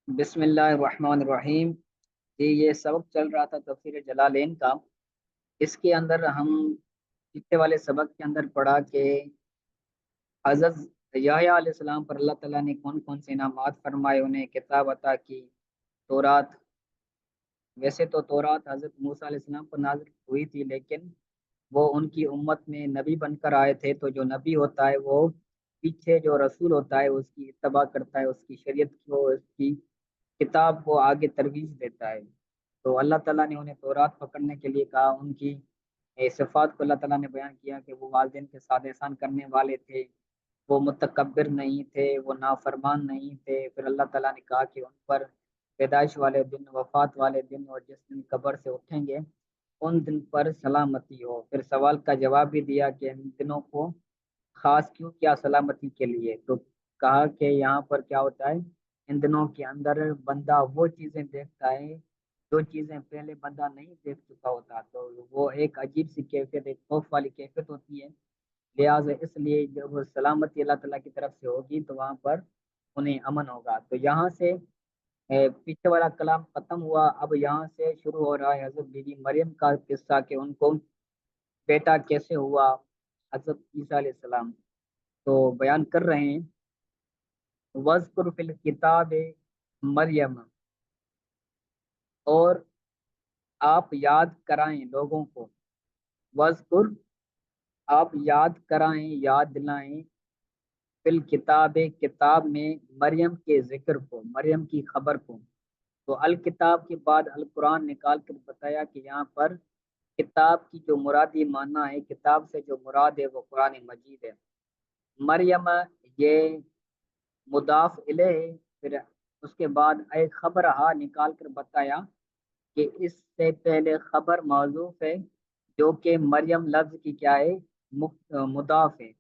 بسم اللہ الرحمن الرحیم۔ جی یہ سبق چل رہا تھا تفسیر جلالین کا۔ اس کے اندر ہم پچھلے والے سبق کے اندر پڑھا کہ حضرت یحییٰ علیہ السلام پر اللہ تعالیٰ نے کون کون سے انعامات فرمائے، انہیں کتاب عطا کی، تورات۔ ویسے تو تورات حضرت موسیٰ علیہ السلام پر نازل ہوئی تھی، لیکن وہ ان کی امت میں نبی بن کر آئے تھے، تو جو نبی ہوتا ہے وہ پیچھے جو رسول ہوتا ہے اس کی اتباع کرتا ہے، اس کی شریعت کو، اس کی کتاب کو آگے ترویج دیتا ہے۔ تو اللہ تعالیٰ نے انہیں تورات پکڑنے کے لیے کہا، ان کی صفات کو اللہ تعالیٰ نے بیان کیا کہ وہ والدین کے ساتھ احسان کرنے والے تھے، وہ متکبر نہیں تھے، وہ نافرمان نہیں تھے۔ پھر اللہ تعالیٰ نے کہا کہ ان پر پیدائش والے دن، وفات والے دن اور جس دن قبر سے اٹھیں گے ان دن پر سلامتی ہو۔ پھر سوال کا جواب بھی دیا کہ ان دنوں کو خاص کیوں کیا سلامتی کے لیے، تو کہا کہ یہاں پر کیا ہوتا ہے، ان دنوں کے اندر بندہ وہ چیزیں دیکھتا ہے جو چیزیں پہلے بندہ نہیں دیکھ چکا ہوتا، تو وہ ایک عجیب سی کیفیت، ایک خوف والی کیفیت ہوتی ہے۔ لہٰذا اس لیے جب سلامتی اللہ تعالیٰ کی طرف سے ہوگی تو وہاں پر انہیں امن ہوگا۔ تو یہاں سے پیچھے والا کلام ختم ہوا، اب یہاں سے شروع ہو رہا ہے حضرت بی بی مریم کا قصہ کہ ان کو بیٹا کیسے ہوا، حضرت عیسیٰ علیہ السلام۔ تو بیان کر رہے ہیں، وَاذْكُرْ فِي الْكِتَابِ مریم، اور آپ یاد کرائیں لوگوں کو، وَاذْكُرْ، آپ یاد کرائیں، یاد دلائیں، فی الکتاب، کتاب میں، مریم کے ذکر کو، مریم کی خبر کو۔ تو الکتاب کے بعد القرآن نکال کر بتایا کہ یہاں پر کتاب کی جو مرادی معنی ہے، کتاب سے جو مراد ہے وہ قرآن مجید ہے۔ مریم یہ مضاف الیہ، پھر اس کے بعد ایک خبر نکال کر بتایا کہ اس سے پہلے خبر موضوف ہے جو کہ مریم لفظ کی کیا ہے، مضاف ہے۔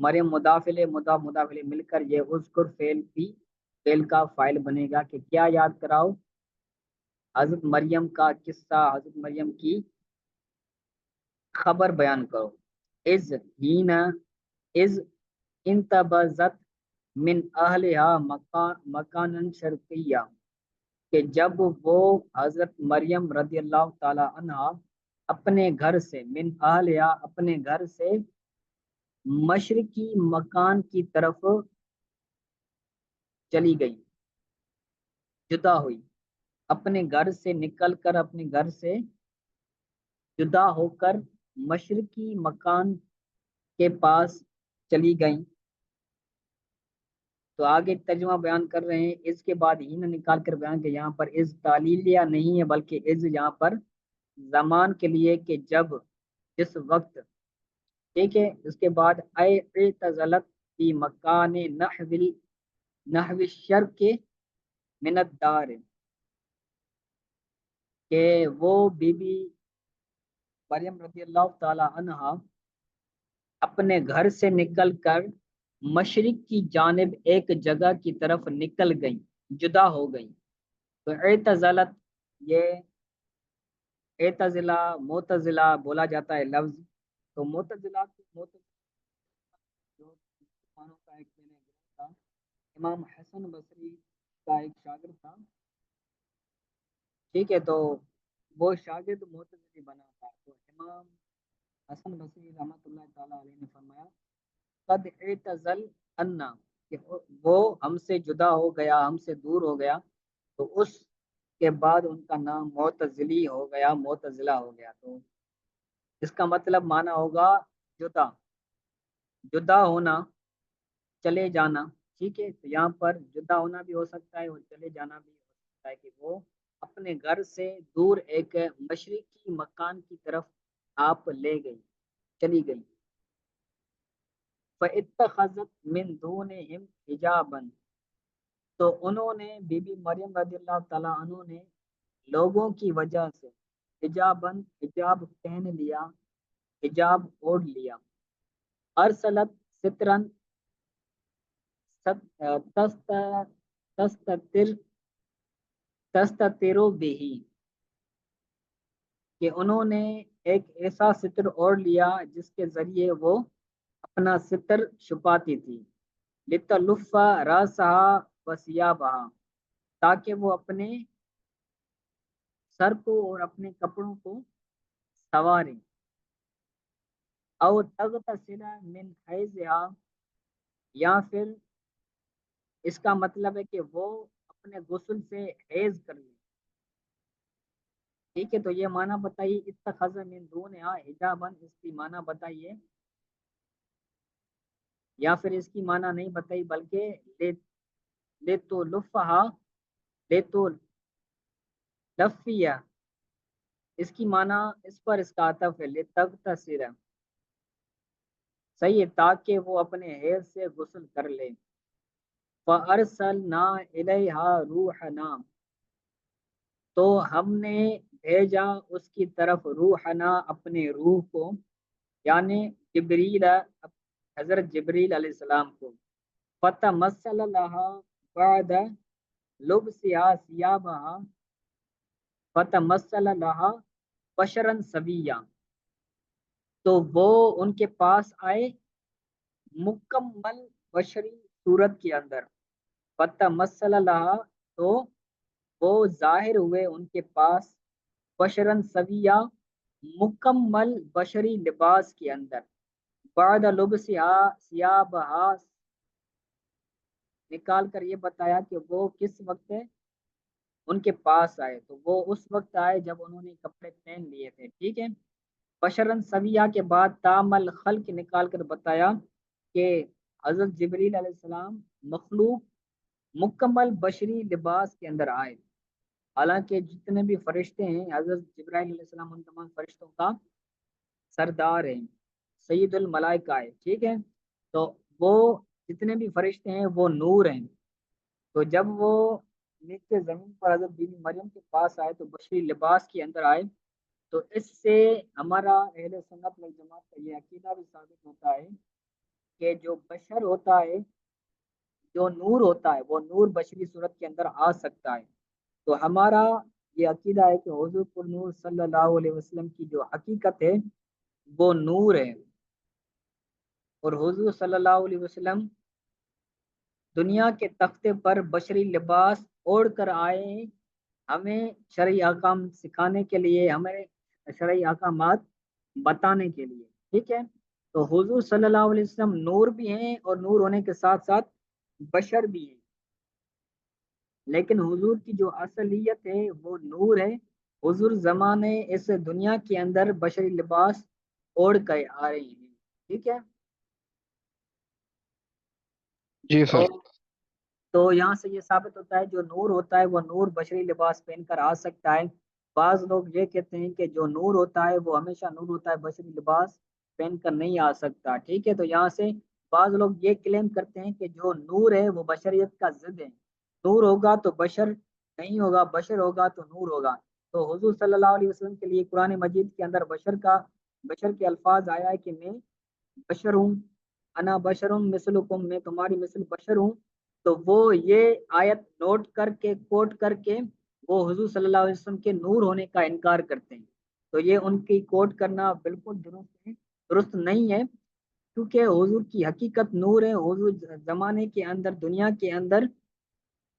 مریم مضاف الیہ، مضاف مضاف الیہ مل کر یہ اذکر فعل کی، فعل کا فاعل بنے گا کہ کیا یاد کراؤ، حضرت مریم کا قصہ، حضرت مریم کی خبر بیان کرو۔ از ہینا، از انتبذت من اہلہا مکان شرقیہ، کہ جب وہ حضرت مریم رضی اللہ تعالی عنہ اپنے گھر سے، من اہلہا اپنے گھر سے، مشرقی مکان کی طرف چلی گئی، جدا ہوئی، اپنے گھر سے نکل کر، اپنے گھر سے جدا ہو کر مشرقی مکان کے پاس چلی گئیں۔ تو آگے ترجمہ بیان کر رہے ہیں، اس کے بعد ہی نہ نکال کر بیان کہ یہاں پر از تعلیلیہ نہیں ہے، بلکہ از یہاں پر زمان کے لیے کہ جب، جس وقت، ٹھیک ہے۔ اس کے بعد اے اعتزلت فی مکان نحو الشرق من الدار، کہ وہ بی بی مریم رضی اللہ تعالی عنہ اپنے گھر سے نکل کر مشرق کی جانب ایک جگہ کی طرف نکل گئیں، جدا ہو گئیں۔ تو اعتزلت، یہ اعتزلہ، معتزلہ بولا جاتا ہے لفظ۔ تو معتزلہ جو مسلمانوں کا ایک گروہ تھا، امام حسن بصری کا ایک شاگرد تھا، ٹھیک ہے۔ تو وہ شاگرد معتزلی بنا تھا، تو امام حسن بصری رحمۃ اللہ تعالی علیہ نے فرمایا قد اعتزل انا، کہ وہ ہم سے جدا ہو گیا، ہم سے دور ہو گیا، تو اس کے بعد ان کا نام معتزلی ہو گیا، معتزلہ ہو گیا۔ تو اس کا مطلب معنی ہوگا جدا، جدا ہونا، چلے جانا، ٹھیک ہے۔ تو یہاں پر جدا ہونا بھی ہو سکتا ہے اور چلے جانا بھی ہو سکتا ہے، کہ وہ اپنے گھر سے دور ایک مشرقی مکان کی طرف آپ لے گئی، چلی گئی۔ فَاتَّخَذَتْ مِن دُونِهِمْ حِجَابًا، تو انہوں نے، بی بی مریم رضی اللہ تعالیٰ عنہ نے لوگوں کی وجہ سے، حجابًا، حجاب پہن لیا، حجاب اوڑھ لیا، ارسلت سترن، تستتر، تستترو بہی، کہ انہوں نے ایک ایسا ستر اوڑھ لیا جس کے ذریعے وہ اپنا ستر چھپاتی تھی، لتلف راسہا وثیابہا، تاکہ وہ اپنے سر کو اور اپنے کپڑوں کو سنواریں، او تغتسل من حیضہا، یا پھر اس کا مطلب ہے کہ وہ اپنے غسل سے حیض کر لیں۔ ٹھیک ہے، تو یہ معنی بتائیے اتخذ من دونہا حجابا، اس کی معنی بتائیے، یا پھر اس کی معنی نہیں بتائی بلکہ لے تو لفہا، لے تو لفیہ، اس کی معنی اس پر اس کا عطف ہے، لے تغتسل، صحیح ہے، تاکہ وہ اپنے حیض سے غسل کر لے۔ فَأَرْسَلْنَا إِلَيْهَا رُوحَنَا، تو ہم نے بھیجا اس کی طرف روحنا، اپنے روح کو، یعنی جبریل، حضرت جبریل علیہ السلام کو۔ فَتَمَثَّلَ لَهَا بَعْدَ لُبْسِهَا ثِيَابَهَا، فَتَمَثَّلَ لَهَا بَشَرًا سَوِيًّا، تو وہ ان کے پاس آئے مکمل بشری صورت کے اندر۔ فَتَمَثَّلَ لَهَا، تو وہ ظاہر ہوئے ان کے پاس، بشرن سویہ، مکمل بشری لباس کے اندر۔ بعد لبسها ثيابها، نکال کر یہ بتایا کہ وہ کس وقت ان کے پاس آئے، تو وہ اس وقت آئے جب انہوں نے کپڑے پہن لیے تھے، ٹھیک ہے۔ بشرن سویہ کے بعد تامل خلق نکال کر بتایا کہ حضرت جبریل علیہ السلام مخلوق مکمل بشری لباس کے اندر آئے، حالانکہ جتنے بھی فرشتے ہیں حضرت جبرائیل علیہ السلام ان تمام فرشتوں کا سردار ہیں، سید الملائکہ ہے، ٹھیک ہے۔ تو وہ جتنے بھی فرشتے ہیں وہ نور ہیں، تو جب وہ نیچے زمین پر حضرت بی بی مریم کے پاس آئے تو بشری لباس کے اندر آئے، تو اس سے ہمارا اہل سنت والجماعت کا یہ عقیدہ بھی ثابت ہوتا ہے کہ جو بشر ہوتا ہے، جو نور ہوتا ہے، وہ نور بشری صورت کے اندر آ سکتا ہے۔ تو ہمارا یہ عقیدہ ہے کہ حضور پر نور صلی اللہ علیہ وسلم کی جو حقیقت ہے وہ نور ہے، اور حضور صلی اللہ علیہ وسلم دنیا کے تختے پر بشری لباس اوڑھ کر آئے ہیں، ہمیں شرعی احکام سکھانے کے لیے، ہمیں شرعی احکامات بتانے کے لیے، ٹھیک ہے۔ تو حضور صلی اللہ علیہ وسلم نور بھی ہیں، اور نور ہونے کے ساتھ ساتھ بشر بھی ہیں، لیکن حضور کی جو اصلیت ہے وہ نور ہے۔ حضور زمانے اس دنیا کے اندر بشری لباس اوڑھ کر آ رہے ہیں، ٹھیک ہے۔ جی تو سر۔ تو یہاں سے یہ ثابت ہوتا ہے جو نور ہوتا ہے وہ نور بشری لباس پہن کر آ سکتا ہے۔ بعض لوگ یہ کہتے ہیں کہ جو نور ہوتا ہے وہ ہمیشہ نور ہوتا ہے، بشری لباس پہن کر نہیں آ سکتا، ٹھیک ہے۔ تو یہاں سے بعض لوگ یہ کلیم کرتے ہیں کہ جو نور ہے وہ بشریت کا ضد ہے، نور ہوگا تو بشر نہیں ہوگا، بشر ہوگا تو نور ہوگا۔ تو حضور صلی اللہ علیہ وسلم کے لیے قرآن مجید کے اندر بشر کے الفاظ آیا ہے کہ میں بشر ہوں، انا بشرم مثلکم، میں تمہاری مثل بشر ہوں۔ تو وہ یہ آیت نوٹ کر کے، کوٹ کر کے، وہ حضور صلی اللہ علیہ وسلم کے نور ہونے کا انکار کرتے ہیں۔ تو یہ ان کی کوٹ کرنا بالکل درست نہیں ہے، کیونکہ حضور کی حقیقت نور ہے۔ حضور زمانے کے اندر، دنیا کے اندر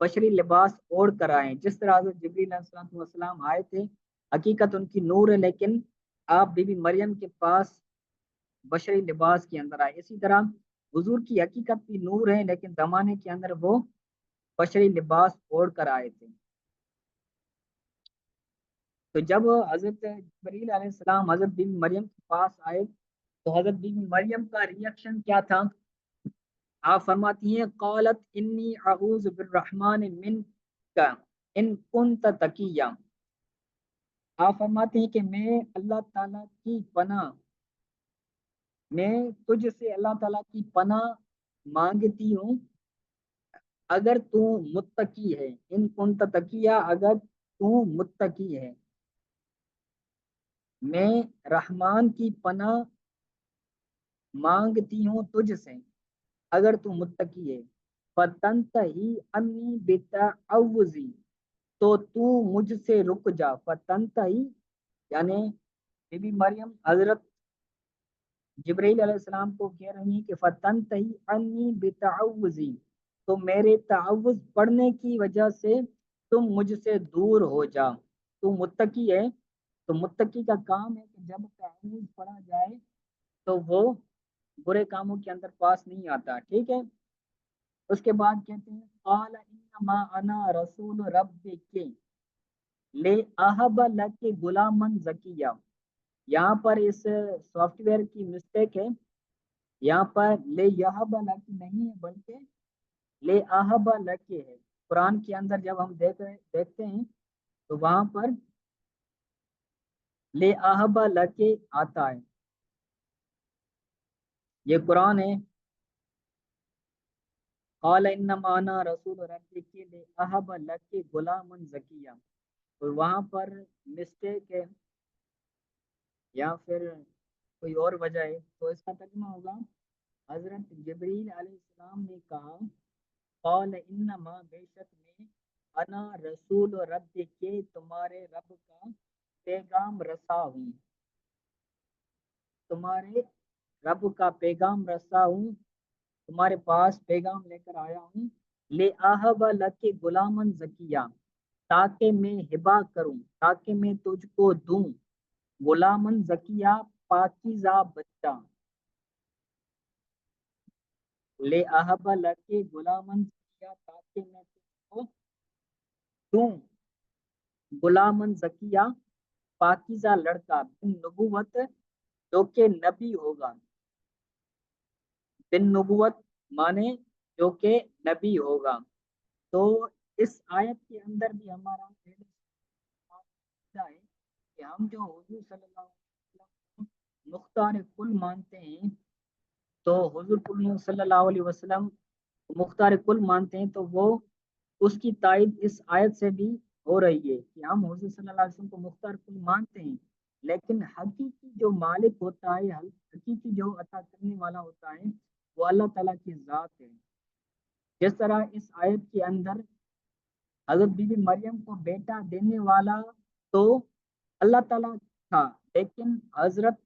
بشری لباس اوڑھ کر آئے ہیں، جس طرح حضرت جبریل علیہ السلام آئے تھے، حقیقت ان کی نور ہے، لیکن آپ بی بی مریم کے پاس بشری لباس کے اندر آئے۔ اسی طرح حضور کی حقیقت بھی نور ہے، لیکن زمانے کے اندر وہ بشری لباس اوڑھ کر آئے تھے۔ تو جب حضرت جبریل علیہ السلام حضرت بی بی مریم کے پاس آئے تو حضرت بی بی مریم کا ریئیکشن کیا تھا؟ آپ فرماتی ہیں قالت انی اعوذ بالرحمن منک ان کنت تقیا، آپ فرماتے ہیں کہ میں اللہ تعالیٰ کی پناہ، میں تجھ سے اللہ تعالیٰ کی پناہ مانگتی ہوں اگر تو متقی ہے، ان کنت تقیا، اگر تو متقی ہے، میں رحمان کی پناہ مانگتی ہوں تجھ سے اگر تو متقی ہے۔ فتنتہی انی بتعوذی، تو مجھ سے رک جا۔ فتنتہی یعنی بی بی مریم حضرت جبرائیل علیہ السلام کو کہہ رہی ہیں کہ فتنتہی انی بتعوذی، تو میرے تعوذ پڑھنے کی وجہ سے تم مجھ سے دور ہو جا۔ تو متقی ہے، تو متقی کا کام ہے کہ جب تعویذ پڑھا جائے تو وہ برے کاموں کے اندر پاس نہیں آتا، ٹھیک ہے۔ اس کے بعد کہتے ہیں قال انما انا رسول ربک لے احب لک غلامن زکیہ۔ یہاں پر اس سافٹ ویئر کی مسٹیک ہے، یہاں پر لے یحب لک نہیں ہے بلکہ لے احب لک ہے۔ قرآن کے اندر جب ہم دیکھتے ہیں تو وہاں پر لے احب لک آتا ہے، یہ قرآن ہے۔ قال انما انا رسول ربک لے احب لک غلامن زکیہ، تو وہاں پر مسٹیک ہے یا پھر کوئی اور وجہ ہے، تو اس کا ترجمہ ہوگا حضرت جبریل علیہ السلام نے کہا قال انما بے شک میں انا رسول رب کے تمہارے رب کا پیغام رسا ہوں، تمہارے رب کا پیغام رسا ہوں، تمہارے پاس پیغام لے کر آیا ہوں، لے آہب لک غلامن زکیہ، تاکہ میں ہبا کروں، تاکہ میں تجھ کو دوں، غلامن زکیہ پاکیزہ بچہ، لے آہب لک غلامن زکیہ تاکہ میں تجھ کو دوں، غلامن زکیہ پاکیزہ لڑکا، بن نبوت جو کہ نبی ہوگا، بن نبوت مانے جو کہ نبی ہوگا۔ تو اس آیت کے اندر بھی ہمارا ہے کہ ہم جو حضور صلی اللہ علیہ وسلم کو مختار کل مانتے ہیں، تو حضور صلی اللہ علیہ وسلم مختار کل مانتے ہیں، تو وہ اس کی تائید اس آیت سے بھی ہو رہی ہے کہ ہم حضور صلی اللہ علیہ وسلم کو مختار کل مانتے ہیں، لیکن حقیقی جو مالک ہوتا ہے، حقیقی جو عطا کرنے والا ہوتا ہے، وہ اللہ تعالیٰ کی ذات ہے۔ جس طرح اس آیت کے اندر حضرت بی بی مریم کو بیٹا دینے والا تو اللہ تعالیٰ تھا، لیکن حضرت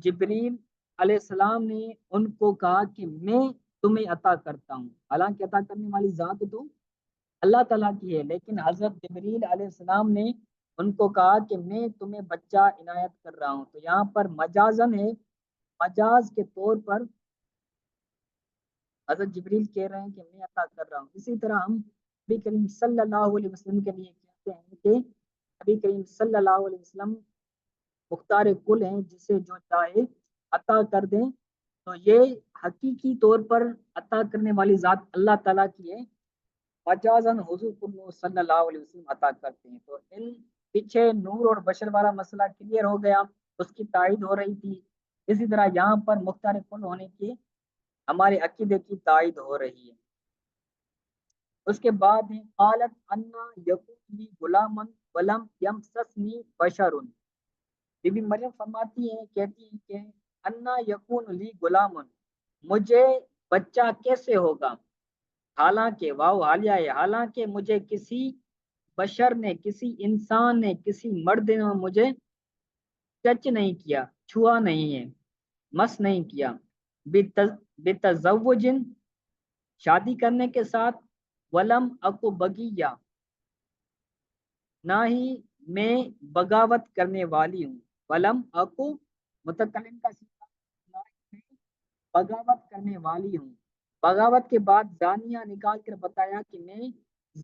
جبریل علیہ السلام نے ان کو کہا کہ میں تمہیں عطا کرتا ہوں، حالانکہ عطا کرنے والی ذات تو اللہ تعالیٰ کی ہے، لیکن حضرت جبریل علیہ السلام نے ان کو کہا کہ میں تمہیں بچہ عنایت کر رہا ہوں، تو یہاں پر مجازن ہے، مجاز کے طور پر حضرت جبریل کہہ رہے ہیں کہ میں عطا کر رہا ہوں۔ اسی طرح ہم نبی کریم صلی اللہ علیہ وسلم کے لیے کہتے ہیں کہ نبی کریم صلی اللہ علیہ وسلم مختار کل ہیں، جسے جو چاہے عطا کر دیں، تو یہ حقیقی طور پر عطا کرنے والی ذات اللہ تعالیٰ کی ہے، مجازن حضور صلی اللہ علیہ وسلم عطا کرتے ہیں۔ تو ان پیچھے نور اور بشر والا مسئلہ کلیئر ہو گیا، اس کی تائید ہو رہی تھی، اسی طرح یہاں پر مختار کل ہونے کی ہمارے عقیدے کی تائید ہو رہی ہے۔ اس کے بعد ہے قالت انا یکون لی غلام ولم یمسسنی بشر، بی بی مریم فرماتی ہیں، کہتی ہیں کہ انا یکون لی غلام، مجھے بچہ کیسے ہوگا، حالانکہ واو حالیہ ہے، حالانکہ مجھے کسی بشر نے، کسی انسان نے، کسی مرد نے مجھے ٹچ نہیں کیا، چھوا نہیں ہے، مس نہیں کیا، بتزوج شادی کرنے کے ساتھ، ولم اکو بگیا نہ ہی میں بغاوت کرنے والی ہوں، ولم اکو متکلم کا صیغہ، نہ ہی میں بغاوت کرنے والی ہوں، بغاوت کے بعد زانیہ نکال کر بتایا کہ میں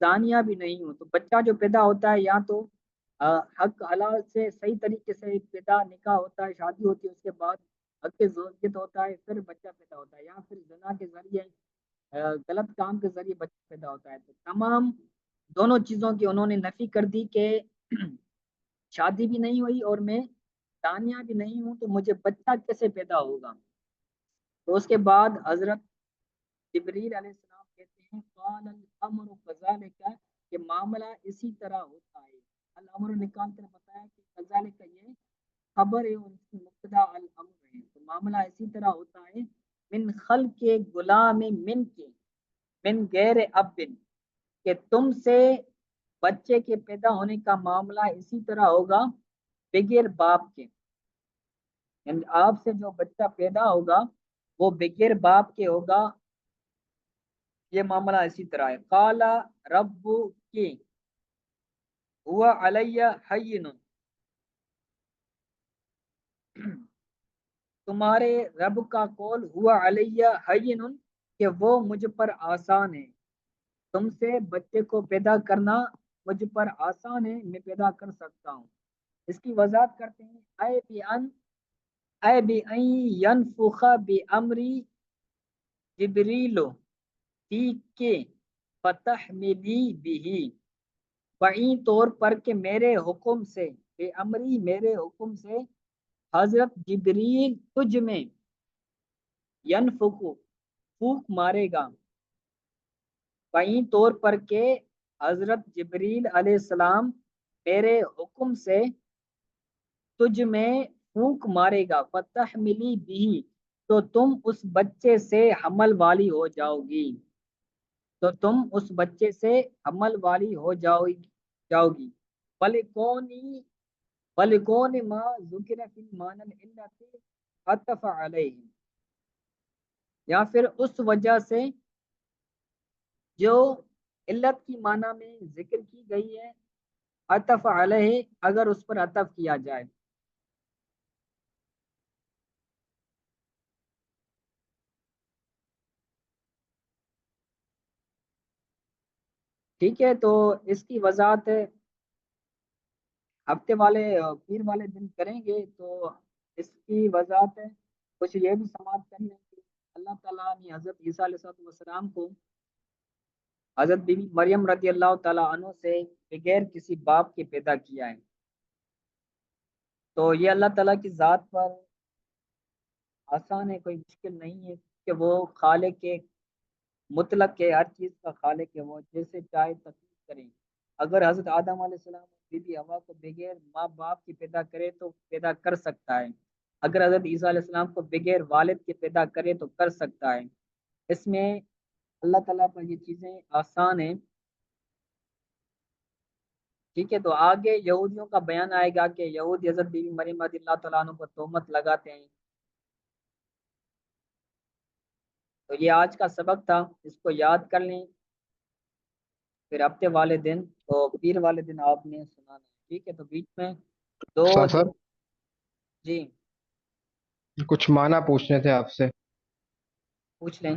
زانیہ بھی نہیں ہوں۔ تو بچہ جو پیدا ہوتا ہے یا تو حق حلال سے صحیح طریقے سے پیدا نکاح ہوتا ہے، شادی ہوتی ہے، اس کے بعد حق زوجیت ہوتا ہے، پھر بچہ پیدا ہوتا ہے، یا پھر زنا کے ذریعے غلط کام کے ذریعے بچہ پیدا ہوتا ہے۔ تو تمام دونوں چیزوں کی انہوں نے نفی کر دی کہ شادی بھی نہیں ہوئی اور میں زانیہ بھی نہیں ہوں، تو مجھے بچہ کیسے پیدا ہوگا۔ تو اس کے بعد حضرت جبریل علیہ السلام کہتے ہیں قال الامر کذالک، کہ معاملہ اسی طرح ہوتا ہے، الامر نکال کر بتایا کہ کذالک یہ خبر ہے اور اس کی مبتدا الامر ہے، تو معاملہ اسی طرح ہوتا ہے، من خلق غلام من کے، من غیر اب، کہ تم سے بچے کے پیدا ہونے کا معاملہ اسی طرح ہوگا بغیر باپ کے، یعنی آپ سے جو بچہ پیدا ہوگا وہ بغیر باپ کے ہوگا، یہ معاملہ اسی طرح ہے. قال ربک ہوا علیہ حین، تمہارے رب کا قول ہوا علیہ حین کہ وہ مجھ پر آسان ہے. تم سے بچے کو پیدا کرنا مجھ پر آسان ہے، میں پیدا کر سکتا ہوں. اس کی وضاحت کرتے ہیں، اے بی این ینفخ بی امری جبریل فی کے فتحملی بھی، بعین طور پر کہ میرے حکم سے، بے امری میرے حکم سے، حضرت جبریل تجھ میں، ینفخ پھونک مارے گا، بعین طور پر کہ حضرت جبریل علیہ السلام میرے حکم سے تجھ میں پھونک مارے گا، فتحملی بھی تو تم اس بچے سے حمل والی ہو جاؤ گی، تو تم اس بچے سے حمل والی ہو جاؤ گی. فَلِكَوْنِ وَلِكَوْنِ مَا ذُكِرَ فِي الْمَعْنَى الْعِلَّةِ عَطَفَ عَلَيْهِ، یا پھر اس وجہ سے جو علت کی معنی میں ذکر کی گئی ہے، عطف علیہ اگر اس پر عطف کیا جائے. ٹھیک ہے، تو اس کی وضاحت ہفتے والے پیر والے دن کریں گے. تو اس کی وضاحت ہے، کچھ یہ بھی سماعت کر لیں کہ اللہ تعالیٰ نے حضرت عیسیٰ علیہ السلام کو حضرت بی بی مریم رضی اللہ تعالیٰ عنہ سے بغیر کسی باپ کے پیدا کیا ہے. تو یہ اللہ تعالیٰ کی ذات پر آسان ہے، کوئی مشکل نہیں ہے کہ وہ خالق کے مطلق ہے، ہر چیز کا خالق ہے، وہ جیسے چاہے تخلیق کریں. اگر حضرت آدم علیہ السلام اور بی بی حوا کو بغیر ماں باپ کے پیدا کرے تو پیدا کر سکتا ہے. اگر حضرت عیسیٰ علیہ السلام کو بغیر والد کے پیدا کرے تو کر سکتا ہے. اس میں اللہ تعالیٰ پر یہ چیزیں آسان ہیں. ٹھیک ہے، تو آگے یہودیوں کا بیان آئے گا کہ یہودی حضرت بی بی مریم رضی اللہ تعالیٰ عنہ پر تہمت لگاتے ہیں. تو یہ آج کا سبق تھا، اس کو یاد کر لیں، پھر ہفتے والے دن تو پیر والے دن آپ نے سنانا ہے. ٹھیک ہے، تو بیچ میں دو استاد دن. صاحب جی کچھ معنی پوچھنے تھے آپ سے. پوچھ لیں.